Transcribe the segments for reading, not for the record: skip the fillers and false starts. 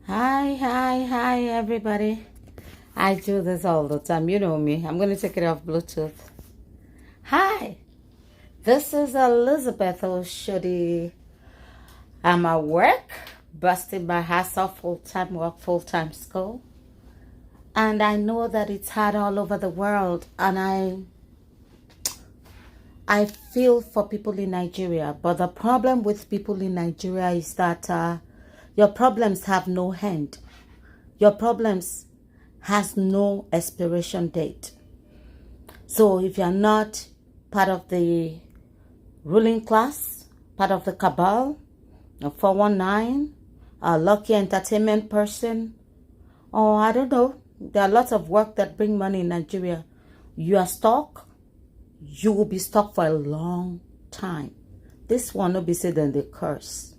Hi, everybody. I do this all the time. You know me. I'm going to take it off Bluetooth. Hi, this is Elizabeth Oshodi. I'm at work, busting my ass off full-time work, full-time school. And I know that it's hard all over the world. And I feel for people in Nigeria. But the problem with people in Nigeria is that your problems have no end. Your problems has no expiration date. So if you're not part of the ruling class, part of the cabal, a 419, a lucky entertainment person, or I don't know, there are lots of work that bring money in Nigeria. You are stuck, you will be stuck for a long time. This one will be said in the curse.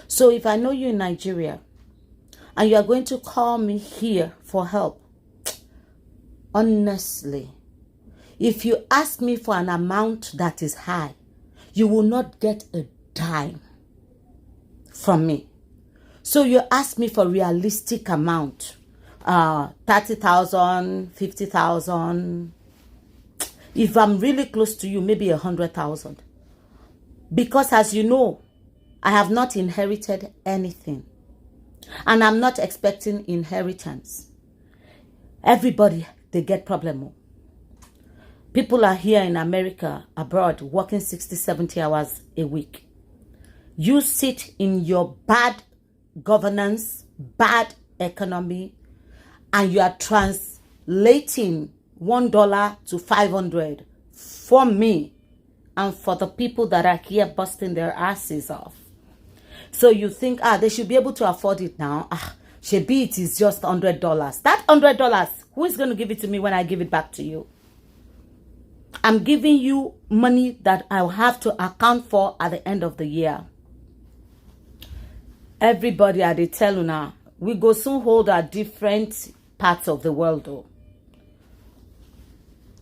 So if I know you in Nigeria, and you are going to call me here for help, honestly, if you ask me for an amount that is high, you will not get a dime from me. So you ask me for realistic amount, 30,000, 50,000. If I'm really close to you, maybe 100,000. Because as you know, I have not inherited anything. And I'm not expecting inheritance. Everybody, they get problem. People are here in America, abroad, working 60, 70 hours a week. You sit in your bad governance, bad economy, and you are translating $1 to 500 for me and for the people that are here busting their asses off. So you think, they should be able to afford it now. Shebi, it is just $100. That $100, who is going to give it to me when I give it back to you? I'm giving you money that I'll have to account for at the end of the year. Everybody, they tell you now, we go soon hold our different parts of the world, though.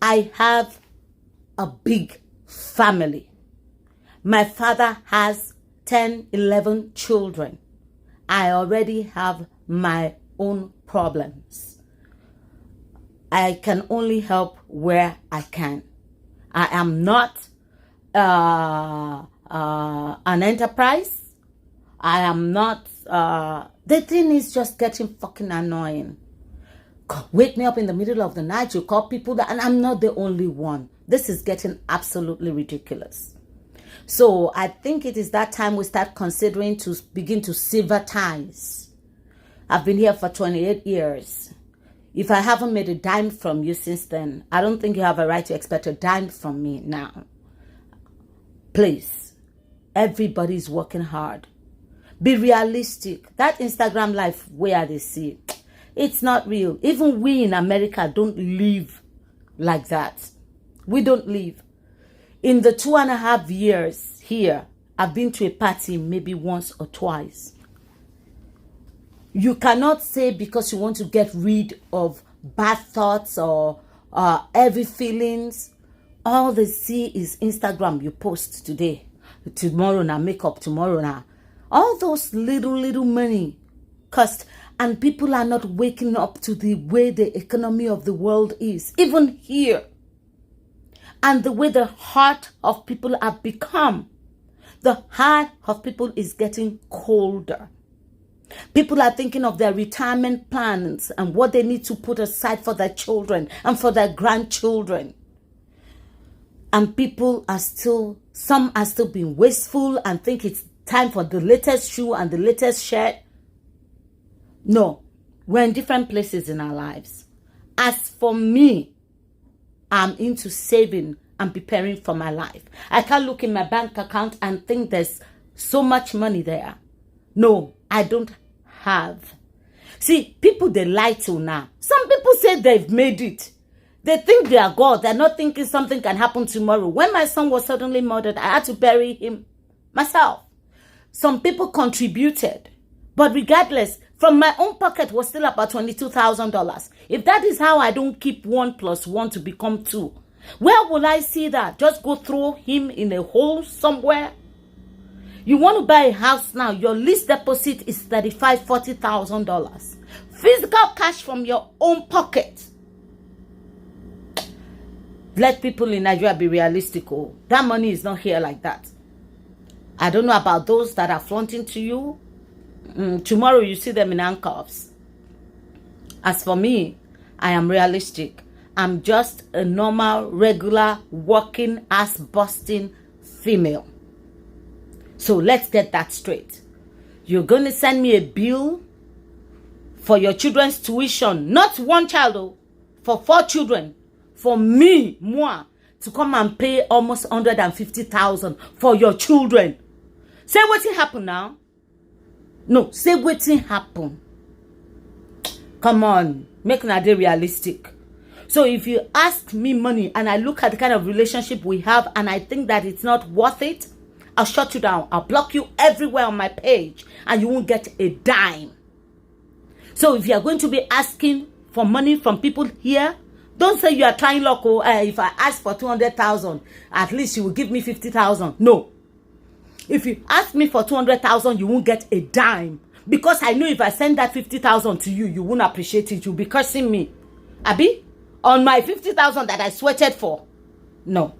I have a big family. My father has 10, 11 children. I already have my own problems. I can only help where I can. I am not an enterprise. I am not, the thing is just getting fucking annoying. Wake me up in the middle of the night, you call people that, and I'm not the only one. This is getting absolutely ridiculous. So I think it is that time we start considering to begin to sever ties. I've been here for 28 years. If I haven't made a dime from you since then, I don't think you have a right to expect a dime from me now. Please, everybody's working hard. Be realistic. That Instagram life where they see, it's not real. Even we in America don't live like that. We don't live. In the 2.5 years here, I've been to a party maybe once or twice. You cannot say because you want to get rid of bad thoughts or heavy feelings. All they see is Instagram. You post today, tomorrow now, makeup tomorrow now. All those little money cost. And people are not waking up to the way the economy of the world is, even here. And the way the heart of people have become. The heart of people is getting colder. People are thinking of their retirement plans and what they need to put aside for their children and for their grandchildren. And people are still, some are still being wasteful and think it's time for the latest shoe and the latest shirt. No, we're in different places in our lives. As for me, I'm into saving and preparing for my life. I can't look in my bank account and think there's so much money there. No, I don't have. See, people, they lie till now. Some people say they've made it. They think they are God. They're not thinking something can happen tomorrow. When my son was suddenly murdered, I had to bury him myself. Some people contributed. But regardless, from my own pocket was still about $22,000. If that is how I don't keep 1 + 1 to become 2, where will I see that? Just go throw him in a hole somewhere? You want to buy a house now, your least deposit is $35,000, $40,000. Physical cash from your own pocket. Let people in Nigeria be realistic. Oh, that money is not here like that. I don't know about those that are flaunting to you. Tomorrow you see them in handcuffs. As for me, I am realistic. I'm just a normal, regular, working, ass-busting female. So let's get that straight. You're going to send me a bill for your children's tuition. Not one child, though. For 4 children. For me, moi, to come and pay almost 150,000 for your children. Say what happened now. No, say what happened. Come on, make una dey realistic. So if you ask me money and I look at the kind of relationship we have and I think that it's not worth it, I'll shut you down. I'll block you everywhere on my page and you won't get a dime. So if you are going to be asking for money from people here, don't say you are trying local. If I ask for 200,000, at least you will give me 50,000. No. If you ask me for 200,000, you won't get a dime. Because I know if I send that 50,000 to you, you won't appreciate it. You'll be cursing me. Abi? On my 50,000 that I sweated for. No.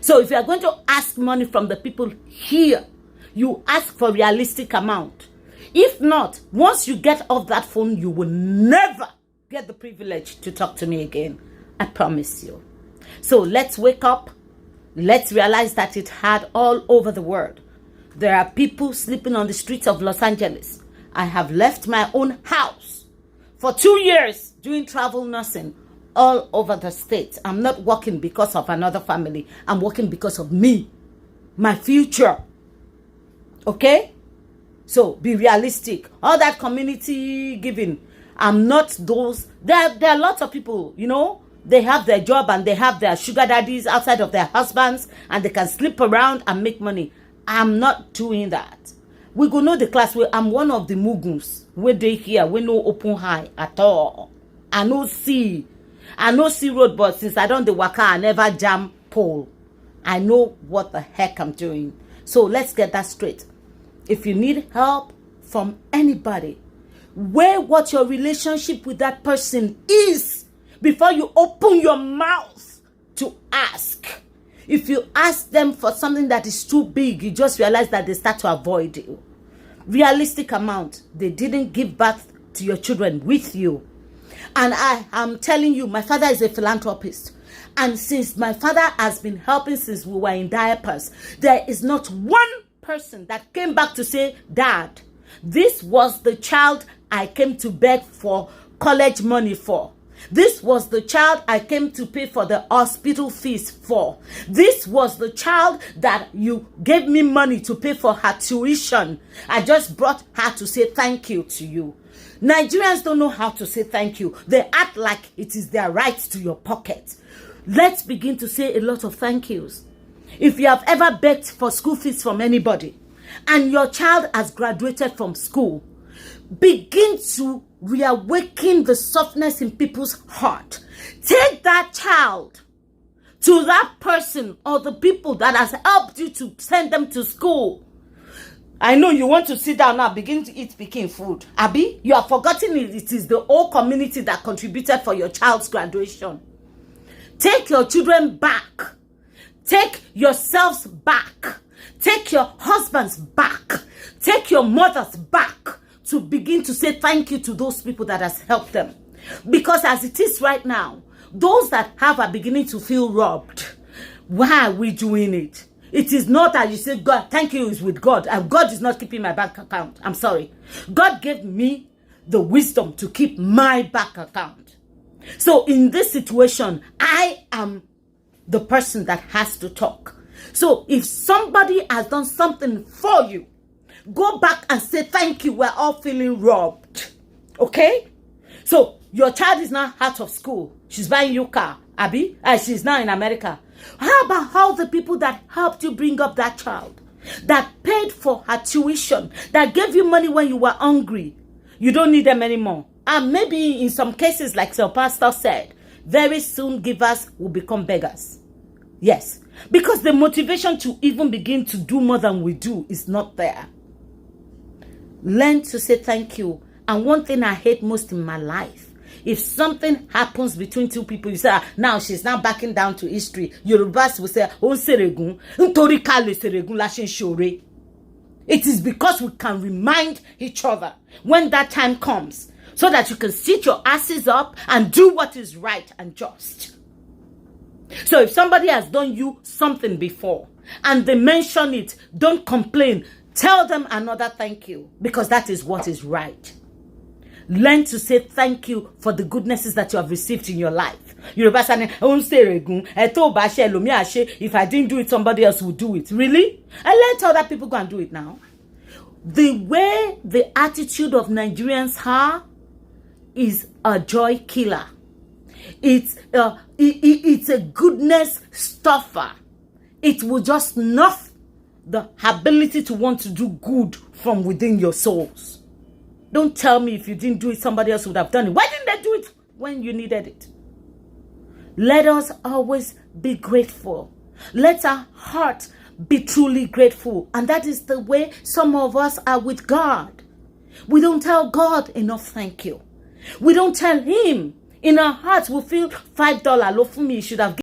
So if you are going to ask money from the people here, you ask for realistic amount. If not, once you get off that phone, you will never get the privilege to talk to me again. I promise you. So let's wake up. Let's realize that it's hard all over the world. There are people sleeping on the streets of Los Angeles. I have left my own house for 2 years doing travel nursing all over the states. I'm not working because of another family. I'm working because of me, my future. Okay? So be realistic. All that community giving, I'm not those. There are lots of people, you know, they have their job and they have their sugar daddies outside of their husbands and they can sleep around and make money. I'm not doing that. We go know the class where I'm one of the muguns where they here, we no open high at all. I no see road, but since I don't the waka, I never jam pole. I know what the heck I'm doing. So let's get that straight. If you need help from anybody, weigh what your relationship with that person is before you open your mouth to ask. If you ask them for something that is too big, you just realize that they start to avoid you. Realistic amount. They didn't give birth to your children with you. And I am telling you, my father is a philanthropist. And since my father has been helping since we were in diapers, there is not one person that came back to say, Dad, this was the child I came to beg for college money for. This was the child I came to pay for the hospital fees for. This was the child that you gave me money to pay for her tuition. I just brought her to say thank you to you. Nigerians don't know how to say thank you. They act like it is their right to your pocket. Let's begin to say a lot of thank yous. If you have ever begged for school fees from anybody and your child has graduated from school, begin to reawaken the softness in people's heart. Take that child to that person or the people that has helped you to send them to school. I know you want to sit down now, begin to eat pikin food. Abi, you have forgotten it is the whole community that contributed for your child's graduation. Take your children back. Take yourselves back. Take your husbands back. Take your mothers back to begin to say thank you to those people that has helped them. Because as it is right now, those that have are beginning to feel robbed. Why are we doing it? It is not that you say, God, thank you is with God. And God is not keeping my bank account. I'm sorry. God gave me the wisdom to keep my bank account. So in this situation, I am the person that has to talk. So if somebody has done something for you, go back and say thank you. We're all feeling robbed. Okay? So your child is now out of school. She's buying you a car. Abi? She's now in America. How about all the people that helped you bring up that child? That paid for her tuition? That gave you money when you were hungry? You don't need them anymore. And maybe in some cases, like your pastor said, very soon givers will become beggars. Yes. Because the motivation to even begin to do more than we do is not there. Learn to say thank you. And one thing I hate most in my life, if something happens between two people, you say, now she's now backing down to history. Yorubas will say, oh, seregun, ntori kale seregun la shen shore. It is because we can remind each other when that time comes, so that you can sit your asses up and do what is right and just. So if somebody has done you something before and they mention it, don't complain. Tell them another thank you, because that is what is right. Learn to say thank you for the goodnesses that you have received in your life. If I didn't do it, somebody else would do it. Really? And let other people go and do it now. The way the attitude of Nigerians are is a joy killer. It's a goodness stuffer. It will just knock the ability to want to do good from within your souls. Don't tell me if you didn't do it, somebody else would have done it. Why didn't they do it when you needed it? Let us always be grateful. Let our heart be truly grateful. And that is the way some of us are with God. We don't tell God enough thank you. We don't tell him. In our hearts, we feel $5 loaf for me should have given.